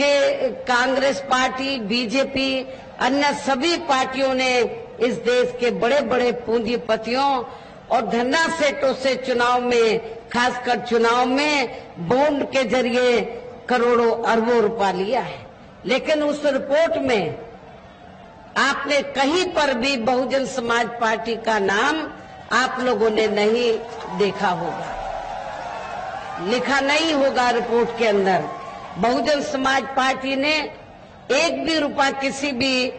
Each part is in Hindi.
कि कांग्रेस पार्टी, बीजेपी, अन्य सभी पार्टियों ने इस देश के बड़े बड़े पूंजीपतियों और धन्ना सेठों से चुनाव में, खासकर चुनाव में बॉन्ड के जरिए करोड़ों अरबों रुपया लिया है। लेकिन उस रिपोर्ट में आपने कहीं पर भी बहुजन समाज पार्टी का नाम आप लोगों ने नहीं देखा होगा, लिखा नहीं होगा रिपोर्ट के अंदर। बहुजन समाज पार्टी ने एक भी रुपया किसी भी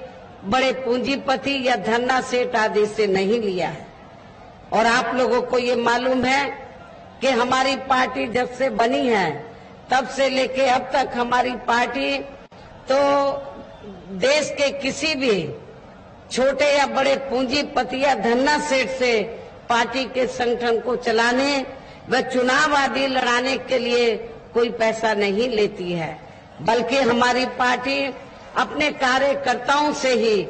बड़े पूंजीपति या धन्ना सेठ आदि से नहीं लिया है। और आप लोगों को ये मालूम है कि हमारी पार्टी जब से बनी है तब से लेके अब तक हमारी पार्टी तो देश के किसी भी छोटे या बड़े पूंजीपति या धन्ना सेठ से पार्टी के संगठन को चलाने व चुनाव आदि लड़ाने के लिए कोई पैसा नहीं लेती है, बल्कि हमारी पार्टी अपने कार्यकर्ताओं से ही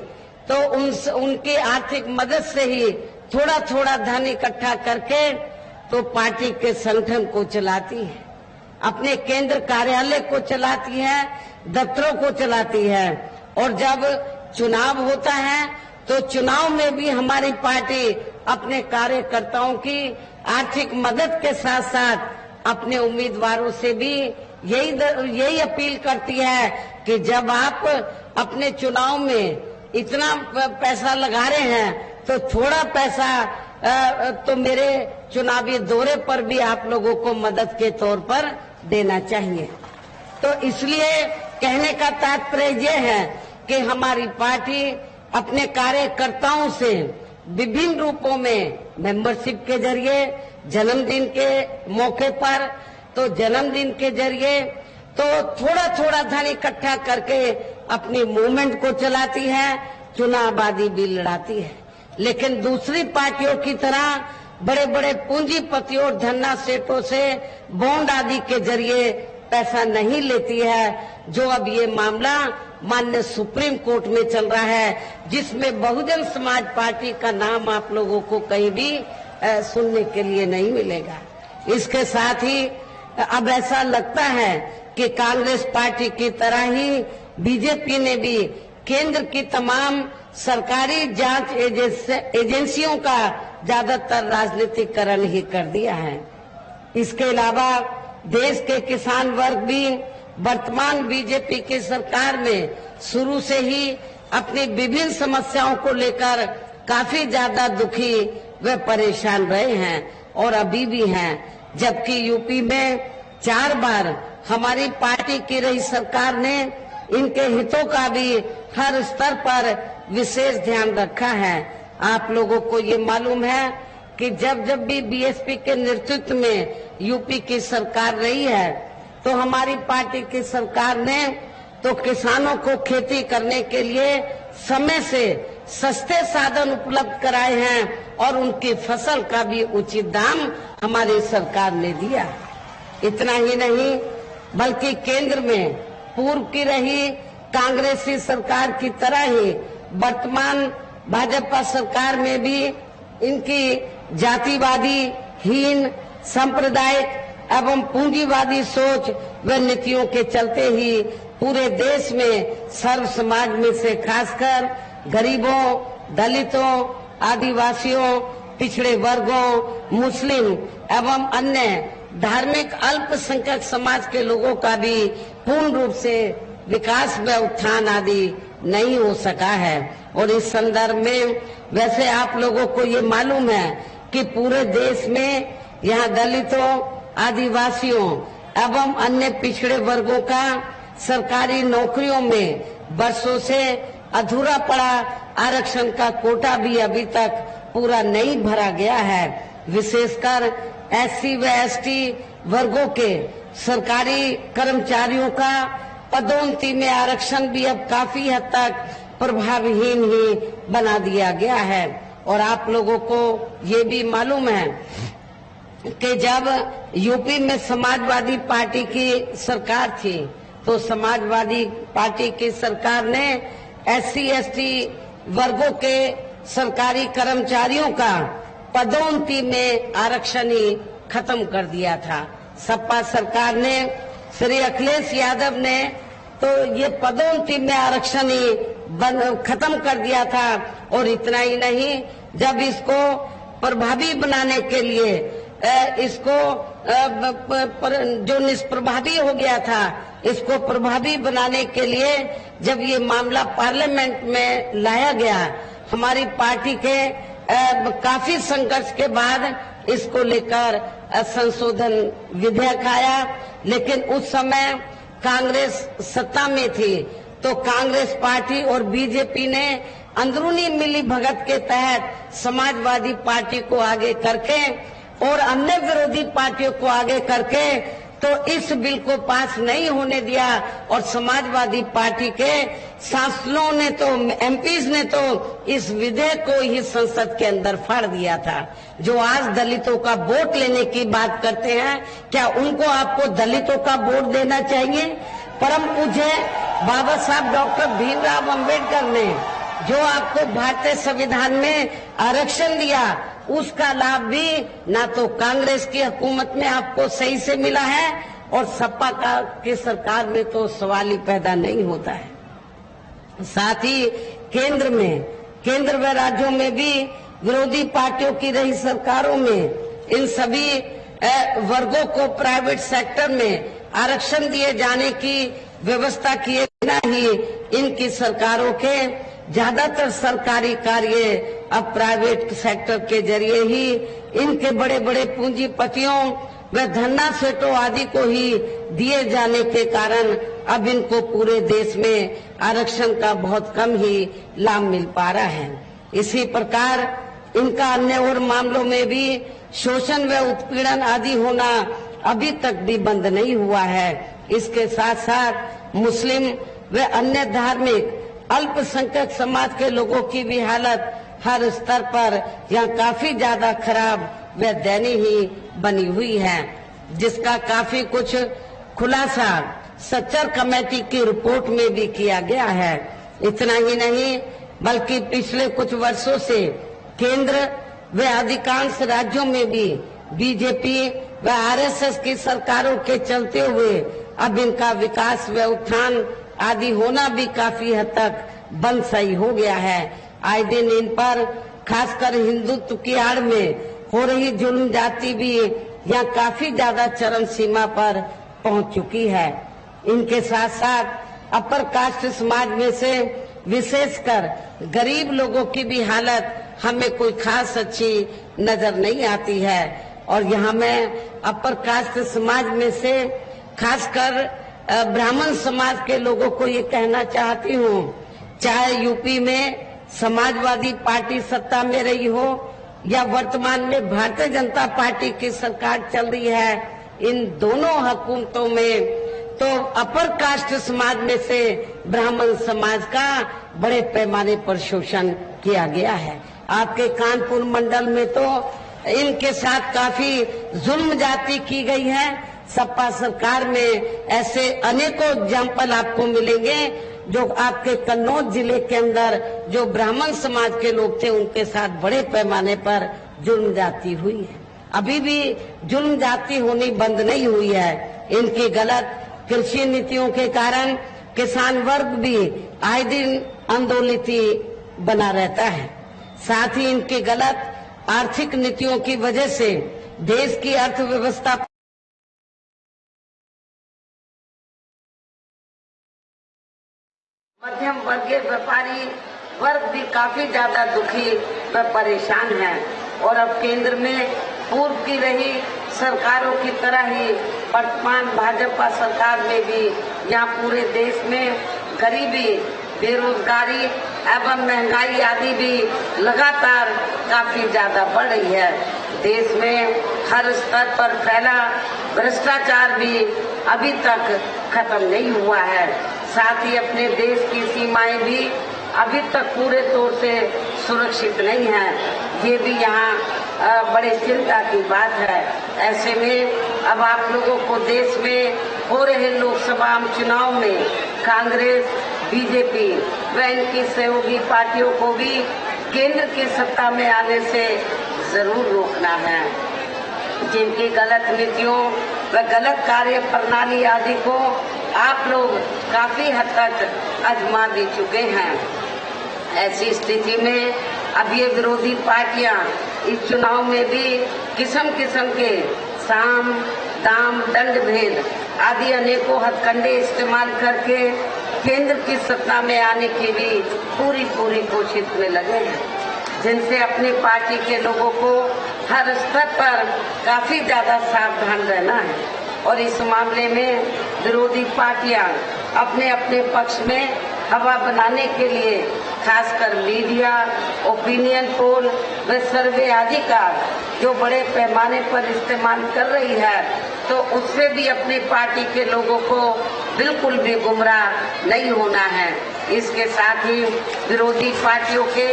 तो उनकी आर्थिक मदद से ही थोड़ा थोड़ा धन इकट्ठा करके तो पार्टी के संगठन को चलाती है, अपने केंद्र कार्यालय को चलाती है, दफ्तरों को चलाती है। और जब चुनाव होता है तो चुनाव में भी हमारी पार्टी अपने कार्यकर्ताओं की आर्थिक मदद के साथ साथ अपने उम्मीदवारों से भी यही अपील करती है कि जब आप अपने चुनाव में इतना पैसा लगा रहे हैं तो थोड़ा पैसा तो मेरे चुनावी दौरे पर भी आप लोगों को मदद के तौर पर देना चाहिए। तो इसलिए कहने का तात्पर्य यह है कि हमारी पार्टी अपने कार्यकर्ताओं से विभिन्न रूपों में मेंबरशिप के जरिए, जन्मदिन के मौके पर तो जन्मदिन के जरिए तो थोड़ा थोड़ा धन इकट्ठा करके अपनी मूवमेंट को चलाती है, चुनाव आदि भी लड़ाती है। लेकिन दूसरी पार्टियों की तरह बड़े बड़े पूंजीपतियों और धन्ना सेठों से बॉन्ड आदि के जरिए पैसा नहीं लेती है, जो अब ये मामला माननीय सुप्रीम कोर्ट में चल रहा है, जिसमें बहुजन समाज पार्टी का नाम आप लोगों को कहीं भी सुनने के लिए नहीं मिलेगा। इसके साथ ही अब ऐसा लगता है कि कांग्रेस पार्टी की तरह ही बीजेपी ने भी केंद्र की तमाम सरकारी जांच एजेंसियों का ज्यादातर राजनीतिकरण ही कर दिया है। इसके अलावा देश के किसान वर्ग भी वर्तमान बीजेपी की सरकार में शुरू से ही अपनी विभिन्न समस्याओं को लेकर काफी ज्यादा दुखी व परेशान रहे हैं और अभी भी हैं। जबकि यूपी में 4 बार हमारी पार्टी की रही सरकार ने इनके हितों का भी हर स्तर पर विशेष ध्यान रखा है। आप लोगों को ये मालूम है कि जब जब भी बीएसपी के नेतृत्व में यूपी की सरकार रही है तो हमारी पार्टी की सरकार ने तो किसानों को खेती करने के लिए समय से सस्ते साधन उपलब्ध कराए हैं और उनकी फसल का भी उचित दाम हमारी सरकार ने दिया। इतना ही नहीं बल्कि केंद्र में पूर्व की रही कांग्रेसी सरकार की तरह ही वर्तमान भाजपा सरकार में भी इनकी जातिवादी, हीन, सांप्रदायिक एवं पूंजीवादी सोच व नीतियों के चलते ही पूरे देश में सर्व समाज में से खासकर गरीबों, दलितों, आदिवासियों, पिछड़े वर्गों, मुस्लिम एवं अन्य धार्मिक अल्पसंख्यक समाज के लोगों का भी पूर्ण रूप से विकास व उत्थान आदि नहीं हो सका है। और इस संदर्भ में वैसे आप लोगों को ये मालूम है कि पूरे देश में यहाँ दलितों, आदिवासियों एवं अन्य पिछड़े वर्गों का सरकारी नौकरियों में वर्षों से अधूरा पड़ा आरक्षण का कोटा भी अभी तक पूरा नहीं भरा गया है। विशेषकर एससी व एसटी वर्गों के सरकारी कर्मचारियों का पदोन्नति में आरक्षण भी अब काफी हद तक प्रभावहीन ही बना दिया गया है। और आप लोगों को ये भी मालूम है कि जब यूपी में समाजवादी पार्टी की सरकार थी तो समाजवादी पार्टी की सरकार ने एससी एसटी वर्गों के सरकारी कर्मचारियों का पदोन्नति में आरक्षण ही खत्म कर दिया था। सपा सरकार ने, श्री अखिलेश यादव ने तो ये पदोन्नति में आरक्षण ही खत्म कर दिया था। और इतना ही नहीं, जब इसको प्रभावी बनाने के लिए इसको जो निष्प्रभावी हो गया था, इसको प्रभावी बनाने के लिए जब ये मामला पार्लियामेंट में लाया गया, हमारी पार्टी के काफी संघर्ष के बाद इसको लेकर संशोधन विधेयक आया। लेकिन उस समय कांग्रेस सत्ता में थी, तो कांग्रेस पार्टी और बीजेपी ने अंदरूनी मिली भगत के तहत समाजवादी पार्टी को आगे करके और अन्य विरोधी पार्टियों को आगे करके तो इस बिल को पास नहीं होने दिया। और समाजवादी पार्टी के सांसदों ने तो, एमपीज ने तो इस विधेयक को ही संसद के अंदर फाड़ दिया था। जो आज दलितों का वोट लेने की बात करते हैं, क्या उनको आपको दलितों का वोट देना चाहिए? परम पूज्य बाबा साहब डॉक्टर भीमराव अंबेडकर ने जो आपको भारतीय संविधान में आरक्षण दिया, उसका लाभ भी ना तो कांग्रेस की हुकूमत में आपको सही से मिला है और सपा की सरकार में तो सवाल ही पैदा नहीं होता है। साथ ही केंद्र व राज्यों में भी विरोधी पार्टियों की रही सरकारों में इन सभी वर्गों को प्राइवेट सेक्टर में आरक्षण दिए जाने की व्यवस्था किए बिना ही इनकी सरकारों के ज्यादातर सरकारी कार्य अब प्राइवेट सेक्टर के जरिए ही इनके बड़े बड़े पूंजीपतियों व धन्ना सेठों आदि को ही दिए जाने के कारण अब इनको पूरे देश में आरक्षण का बहुत कम ही लाभ मिल पा रहा है। इसी प्रकार इनका अन्य और मामलों में भी शोषण व उत्पीड़न आदि होना अभी तक भी बंद नहीं हुआ है। इसके साथ साथ मुस्लिम व अन्य धार्मिक अल्पसंख्यक समाज के लोगों की भी हालत हर स्तर पर यहाँ काफी ज्यादा खराब व दयनीय ही बनी हुई है, जिसका काफी कुछ खुलासा सच्चर कमेटी की रिपोर्ट में भी किया गया है। इतना ही नहीं बल्कि पिछले कुछ वर्षों से केंद्र व अधिकांश राज्यों में भी बीजेपी व आरएसएस की सरकारों के चलते हुए अब इनका विकास व उत्थान आदि होना भी काफी हद तक बंद सही हो गया है। आए दिन इन पर खासकर हिंदुत्व की आड़ में हो रही जुल्म जाति भी यहाँ काफी ज्यादा चरम सीमा पर पहुंच चुकी है। इनके साथ साथ अपर कास्ट समाज में से विशेषकर गरीब लोगों की भी हालत हमें कोई खास अच्छी नजर नहीं आती है। और यहाँ मैं अपर कास्ट समाज में से खासकर ब्राह्मण समाज के लोगों को ये कहना चाहती हूँ, चाहे यूपी में समाजवादी पार्टी सत्ता में रही हो या वर्तमान में भारतीय जनता पार्टी की सरकार चल रही है, इन दोनों हुकूमतों में तो अपर कास्ट समाज में से ब्राह्मण समाज का बड़े पैमाने पर शोषण किया गया है। आपके कानपुर मंडल में तो इनके साथ काफी जुल्म जाति की गई है। सपा सरकार में ऐसे अनेकों एग्जाम्पल आपको मिलेंगे जो आपके कन्नौज जिले के अंदर जो ब्राह्मण समाज के लोग थे उनके साथ बड़े पैमाने पर जुल्म जाति हुई है। अभी भी जुल्म जाति होनी बंद नहीं हुई है। इनकी गलत कृषि नीतियों के कारण किसान वर्ग भी आए दिन आंदोलित बना रहता है। साथ ही इनकी गलत आर्थिक नीतियों की वजह से देश की अर्थव्यवस्था मध्यम वर्गीय व्यापारी वर्ग भी काफी ज्यादा दुखी व परेशान है। और अब केंद्र में पूर्व की रही सरकारों की तरह ही वर्तमान भाजपा सरकार में भी यहाँ पूरे देश में गरीबी, बेरोजगारी एवं महंगाई आदि भी लगातार काफी ज्यादा बढ़ रही है। देश में हर स्तर पर फैला भ्रष्टाचार भी अभी तक खत्म नहीं हुआ है। साथ ही अपने देश की सीमाएं भी अभी तक पूरे तौर से सुरक्षित नहीं है। ये भी यहाँ बड़े चिंता की बात है। ऐसे में अब आप लोगों को देश में हो रहे लोकसभा चुनाव में कांग्रेस, बीजेपी व इनकी सहयोगी पार्टियों को भी केंद्र की सत्ता में आने से जरूर रोकना है। जिनकी गलत नीतियों व गलत कार्य प्रणाली आदि को आप लोग काफी हद तक आजमा दे चुके हैं। ऐसी स्थिति में अब ये विरोधी पार्टियां इस चुनाव में भी किस्म किस्म के साम दाम दंड भेद आदि अनेकों हथकंडे इस्तेमाल करके केंद्र की सत्ता में आने की भी पूरी कोशिश में लगे हैं, जिनसे अपनी पार्टी के लोगों को हर स्तर पर काफी ज्यादा सावधान रहना है। और इस मामले में विरोधी पार्टियां अपने अपने पक्ष में हवा बनाने के लिए खासकर मीडिया, ओपिनियन पोल व सर्वे आदि का जो बड़े पैमाने पर इस्तेमाल कर रही है, तो उससे भी अपनी पार्टी के लोगों को बिल्कुल भी गुमराह नहीं होना है। इसके साथ ही विरोधी पार्टियों के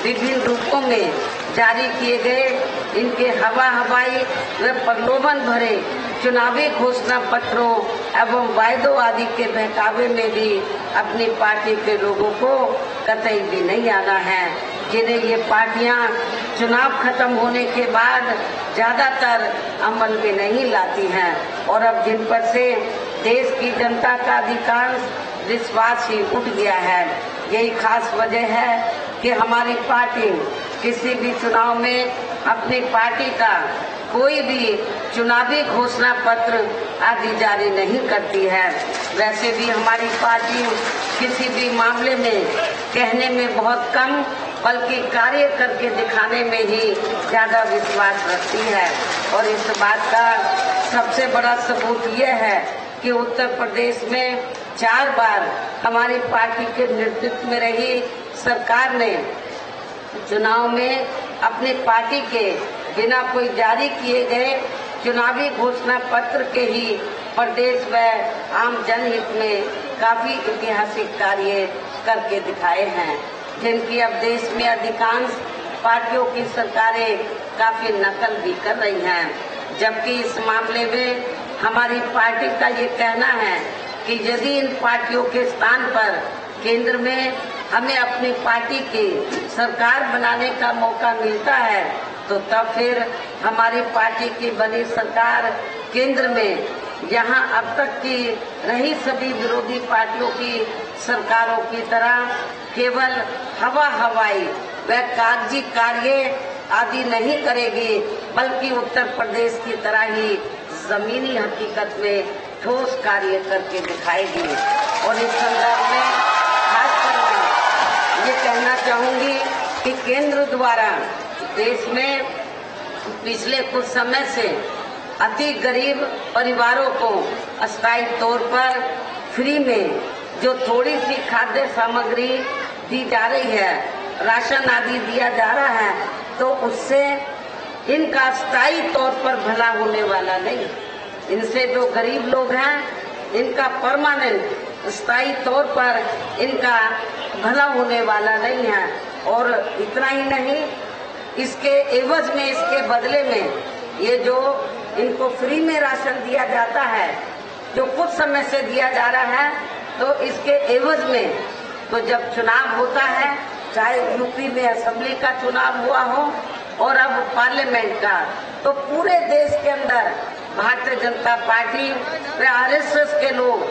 विभिन्न रूपों में जारी किए गए इनके हवाई व प्रलोभन भरे चुनावी घोषणा पत्रों एवं वायदों आदि के बहकावे में भी अपनी पार्टी के लोगों को कतई भी नहीं आना है, जिन्हें ये पार्टियां चुनाव खत्म होने के बाद ज्यादातर अमल में नहीं लाती हैं और अब जिन पर से देश की जनता का अधिकांश विश्वास ही उठ गया है। यही खास वजह है कि हमारी पार्टी किसी भी चुनाव में अपनी पार्टी का कोई भी चुनावी घोषणा पत्र आदि जारी नहीं करती है। वैसे भी हमारी पार्टी किसी भी मामले में कहने में बहुत कम बल्कि कार्य करके दिखाने में ही ज्यादा विश्वास रखती है। और इस बात का सबसे बड़ा सबूत यह है कि उत्तर प्रदेश में 4 बार हमारी पार्टी के नेतृत्व में रही सरकार ने चुनाव में अपनी पार्टी के बिना कोई जारी किए गए चुनावी घोषणा पत्र के ही प्रदेश व आम जनहित में काफी ऐतिहासिक कार्य करके दिखाए हैं, जिनकी अब देश में अधिकांश पार्टियों की सरकारें काफी नकल भी कर रही हैं। जबकि इस मामले में हमारी पार्टी का ये कहना है कि यदि इन पार्टियों के स्थान पर केंद्र में हमें अपनी पार्टी की सरकार बनाने का मौका मिलता है, तो तब फिर हमारी पार्टी की बनी सरकार केंद्र में यहाँ अब तक की रही सभी विरोधी पार्टियों की सरकारों की तरह केवल हवाई व कागजी कार्य आदि नहीं करेगी, बल्कि उत्तर प्रदेश की तरह ही जमीनी हकीकत में ठोस कार्य करके दिखाएगी। और इस संदर्भ में खासकर मैं ये कहना चाहूंगी कि केंद्र द्वारा देश में पिछले कुछ समय से अति गरीब परिवारों को अस्थायी तौर पर फ्री में जो थोड़ी सी खाद्य सामग्री दी जा रही है, राशन आदि दिया जा रहा है, तो उससे इनका स्थायी तौर पर भला होने वाला नहीं। इनसे जो गरीब लोग हैं, इनका परमानेंट स्थायी तौर पर इनका भला होने वाला नहीं है। और इतना ही नहीं, इसके एवज में, इसके बदले में ये जो इनको फ्री में राशन दिया जाता है, जो कुछ समय से दिया जा रहा है, तो इसके एवज में तो जब चुनाव होता है, चाहे यूपी में असेंबली का चुनाव हुआ हो और अब पार्लियामेंट का, तो पूरे देश के अंदर भारतीय जनता पार्टी व आरएसएस के लोग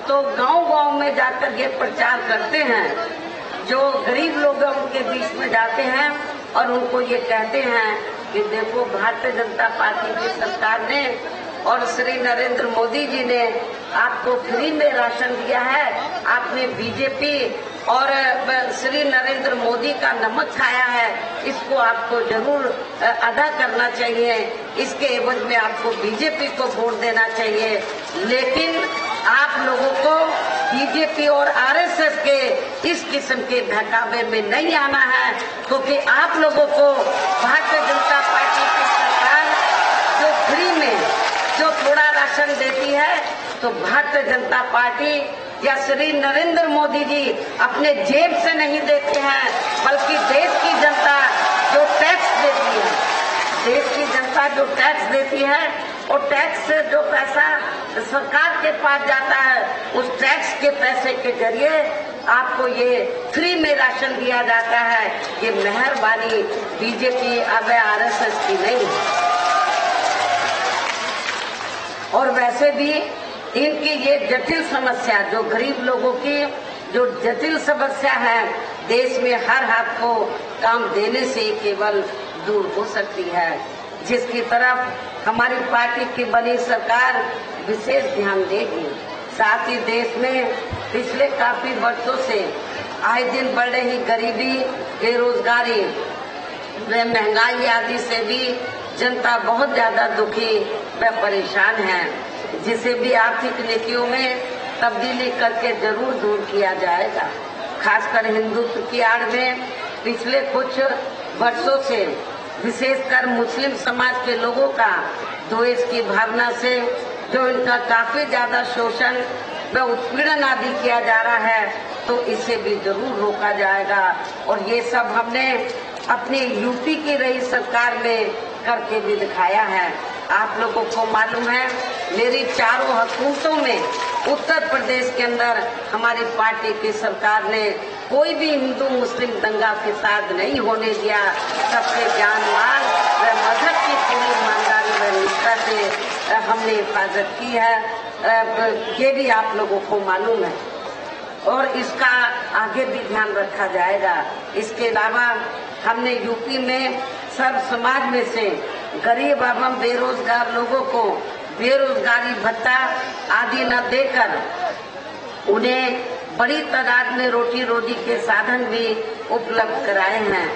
तो गांव-गांव में जाकर ये प्रचार करते हैं, जो गरीब लोग उनके बीच में जाते हैं और उनको ये कहते हैं कि देखो, भारतीय जनता पार्टी की सरकार ने और श्री नरेंद्र मोदी जी ने आपको फ्री में राशन दिया है, आपने बीजेपी और श्री नरेंद्र मोदी का नमक खाया है, इसको आपको जरूर अदा करना चाहिए, इसके एवज में आपको बीजेपी को वोट देना चाहिए। लेकिन आप लोगों को बीजेपी और आरएसएस के इस किस्म के बहकावे में नहीं आना है, क्योंकि आप लोगों को भारतीय जनता पार्टी की सरकार जो फ्री में जो थोड़ा राशन देती है, तो भारतीय जनता पार्टी या श्री नरेंद्र मोदी जी अपने जेब से नहीं देते हैं, बल्कि देश की जनता जो टैक्स देती है, देश की जनता जो टैक्स देती है, और टैक्स से जो पैसा सरकार के पास जाता है, उस टैक्स के पैसे के जरिए आपको ये फ्री में राशन दिया जाता है। ये मेहरबानी बीजेपी अब आरएसएस की नहीं। और वैसे भी इनकी ये जटिल समस्या, जो गरीब लोगों की जो जटिल समस्या है, देश में हर हाथ को काम देने से केवल दूर हो सकती है, जिसकी तरफ हमारी पार्टी की बनी सरकार विशेष ध्यान देगी। साथ ही देश में पिछले काफी वर्षों से आए दिन बढ़ रही गरीबी, बेरोजगारी व महंगाई आदि से भी जनता बहुत ज्यादा दुखी व परेशान है, जिसे भी आर्थिक नीतियों में तब्दीली करके जरूर दूर किया जाएगा। खासकर हिंदुत्व की आड़ में पिछले कुछ वर्षों से विशेषकर मुस्लिम समाज के लोगों का द्वेष की भावना से जो इनका काफी ज्यादा शोषण व उत्पीड़न आदि किया जा रहा है, तो इसे भी जरूर रोका जाएगा। और ये सब हमने अपनी यूपी की रही सरकार में करके भी दिखाया है। आप लोगों को मालूम है, मेरी चारों हुकूमतों में उत्तर प्रदेश के अंदर हमारी पार्टी की सरकार ने कोई भी हिंदू मुस्लिम दंगा फिसाद नहीं होने दिया। सबके जान माल व मजहब की पूरी ईमानदारी व निष्ठा से हमने हिफाजत की है। ये भी आप लोगों को मालूम है और इसका आगे भी ध्यान रखा जाएगा। इसके अलावा हमने यूपी में सर्व समाज में से गरीब एवं बेरोजगार लोगों को बेरोजगारी भत्ता आदि न देकर उन्हें बड़ी तादाद में रोटी रोजी के साधन भी उपलब्ध कराए हैं।